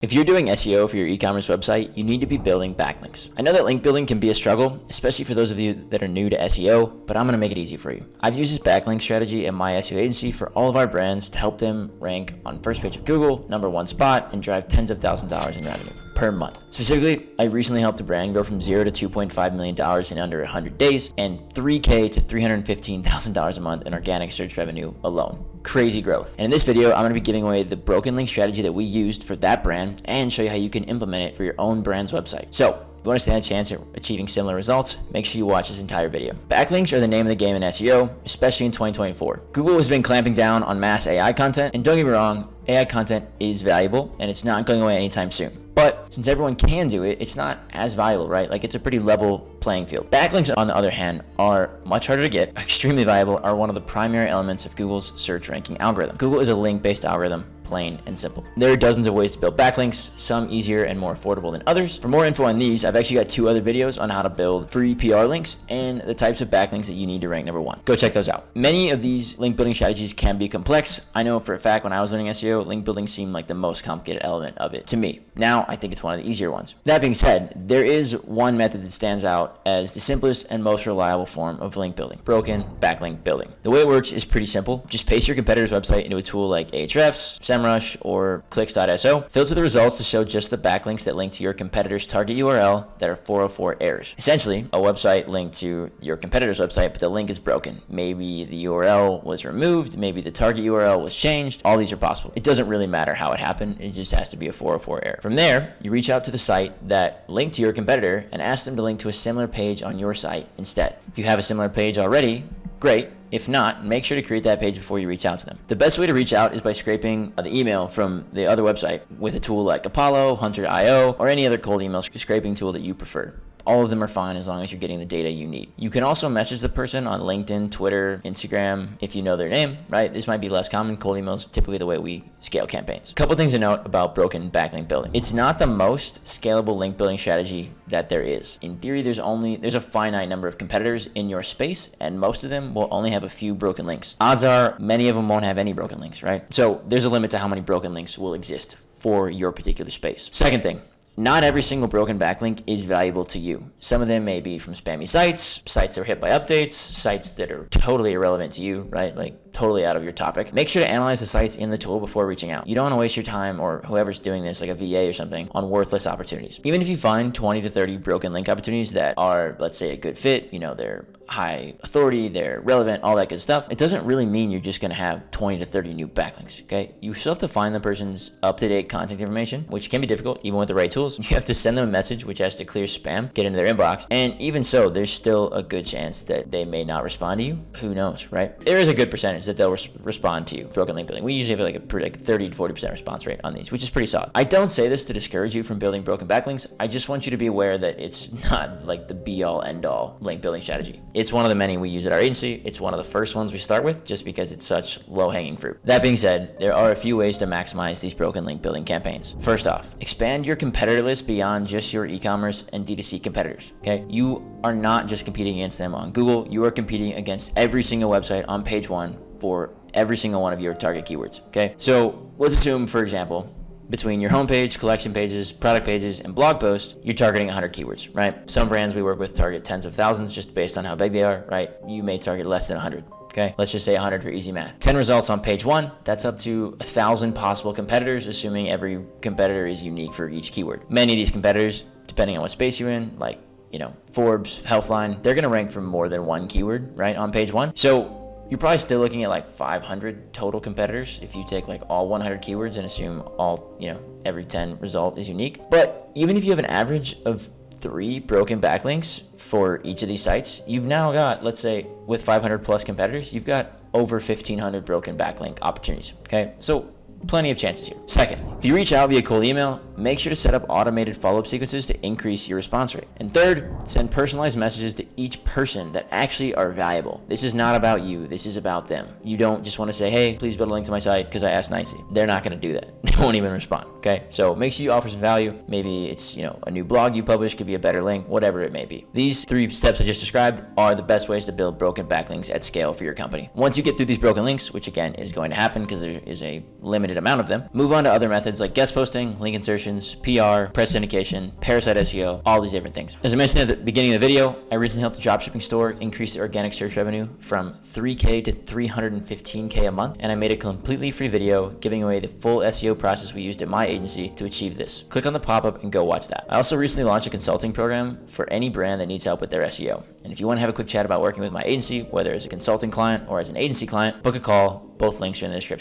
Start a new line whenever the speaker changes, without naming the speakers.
If you're doing SEO for your e-commerce website, you need to be building backlinks. I know that link building can be a struggle, especially for those of you that are new to SEO, but I'm going to make it easy for you. I've used this backlink strategy in my SEO agency for all of our brands to help them rank on first page of Google, #1 spot, and drive tens of thousands of dollars in revenue per month. Specifically, I recently helped a brand go from $0 to $2.5 million in under 100 days and $3K to $315,000 a month in organic search revenue alone. Crazy growth. And in this video, I'm going to be giving away the broken link strategy that we used for that brand and show you how you can implement it for your own brand's website. So, if you want to stand a chance at achieving similar results, make sure you watch this entire video. Backlinks are the name of the game in SEO, especially in 2024. Google has been clamping down on mass AI content, and don't get me wrong, AI content is valuable and it's not going away anytime soon. But since everyone can do it, it's not as valuable, right? Like, it's a pretty level playing field. Backlinks, on the other hand, are much harder to get, extremely valuable, are one of the primary elements of Google's search ranking algorithm. Google is a link-based algorithm, plain and simple. There are dozens of ways to build backlinks, some easier and more affordable than others. For more info on these, I've actually got 2 other videos on how to build free PR links and the types of backlinks that you need to rank #1. Go check those out. Many of these link building strategies can be complex. I know for a fact when I was learning SEO, link building seemed like the most complicated element of it to me. Now, I think it's one of the easier ones. That being said, there is one method that stands out as the simplest and most reliable form of link building: broken backlink building. The way it works is pretty simple. Just paste your competitor's website into a tool like AHRefs, SEMrush, or clicks.so. Filter the results to show just the backlinks that link to your competitor's target URL that are 404 errors. Essentially, a website linked to your competitor's website, but the link is broken. Maybe the URL was removed, maybe the target URL was changed. All these are possible. It doesn't really matter how it happened. It just has to be a 404 error. From there, you reach out to the site that linked to your competitor and ask them to link to a similar page on your site instead. If you have a similar page already, great. If not, make sure to create that page before you reach out to them. The best way to reach out is by scraping the email from the other website with a tool like Apollo, Hunter.io, or any other cold email scraping tool that you prefer. All of them are fine as long as you're getting the data you need. You can also message the person on LinkedIn, Twitter, Instagram if you know their name, right? This might be less common. Cold emails typically the way we scale campaigns. A couple things to note about broken backlink building. It's not the most scalable link building strategy that there is. In theory, there's a finite number of competitors in your space, and most of them will only have a few broken links. Odds are many of them won't have any broken links, right? So there's a limit to how many broken links will exist for your particular space. Second thing, not every single broken backlink is valuable to you. Some of them may be from spammy sites, sites that are hit by updates, sites that are totally irrelevant to you, right? Like totally out of your topic. Make sure to analyze the sites in the tool before reaching out. You don't want to waste your time, or whoever's doing this, like a VA or something, on worthless opportunities. Even if you find 20 to 30 broken link opportunities that are, let's say, a good fit, they're high authority, they're relevant, all that good stuff, it doesn't really mean you're just going to have 20 to 30 new backlinks, okay? You still have to find the person's up-to-date contact information, which can be difficult even with the right tools. You have to send them a message which has to clear spam, get into their inbox, and even so, there's still a good chance that they may not respond to you. Who knows, right? There is a good percentage that they'll respond to you. Broken link building. We usually have like a 30 to 40% response rate on these, which is pretty solid. I don't say this to discourage you from building broken backlinks. I just want you to be aware that it's not like the be-all, end-all link building strategy. It's one of the many we use at our agency. It's one of the first ones we start with just because it's such low-hanging fruit. That being said, there are a few ways to maximize these broken link building campaigns. First off, expand your competitor list beyond just your e-commerce and D2C competitors, okay? You are not just competing against them on Google. You are competing against every single website on page 1 for every single one of your target keywords, okay? So let's assume, for example, between your homepage, collection pages, product pages, and blog posts, you're targeting 100 keywords, right? Some brands we work with target tens of thousands just based on how big they are, right? You may target less than 100. Okay, let's just say 100 for easy math. 10 results on page 1, that's up to 1,000 possible competitors, assuming every competitor is unique for each keyword. Many of these competitors, depending on what space you're in, like, Forbes, Healthline, they're gonna rank for more than one keyword, right, on page 1. So you're probably still looking at like 500 total competitors if you take like all 100 keywords and assume all, every 10 result is unique. But even if you have an average of 3 broken backlinks for each of these sites, you've now got, let's say, with 500 plus competitors, you've got over 1,500 broken backlink opportunities, okay? So plenty of chances here. Second, if you reach out via cold email, make sure to set up automated follow-up sequences to increase your response rate. And third, send personalized messages to each person that actually are valuable. This is not about you. This is about them. You don't just want to say, hey, please build a link to my site because I asked nicely. They're not going to do that. They won't even respond, okay? So make sure you offer some value. Maybe it's, a new blog you publish could be a better link, whatever it may be. These 3 steps I just described are the best ways to build broken backlinks at scale for your company. Once you get through these broken links, which again is going to happen because there is a limited limited amount of them. Move on to other methods like guest posting, link insertions, PR, press syndication, parasite SEO, all these different things. As I mentioned at the beginning of the video, I recently helped a dropshipping store increase their organic search revenue from $3K to $315K a month, and I made a completely free video giving away the full SEO process we used at my agency to achieve this. Click on the pop-up and go watch that. I also recently launched a consulting program for any brand that needs help with their SEO. And if you want to have a quick chat about working with my agency, whether as a consulting client or as an agency client, book a call. Both links are in the description.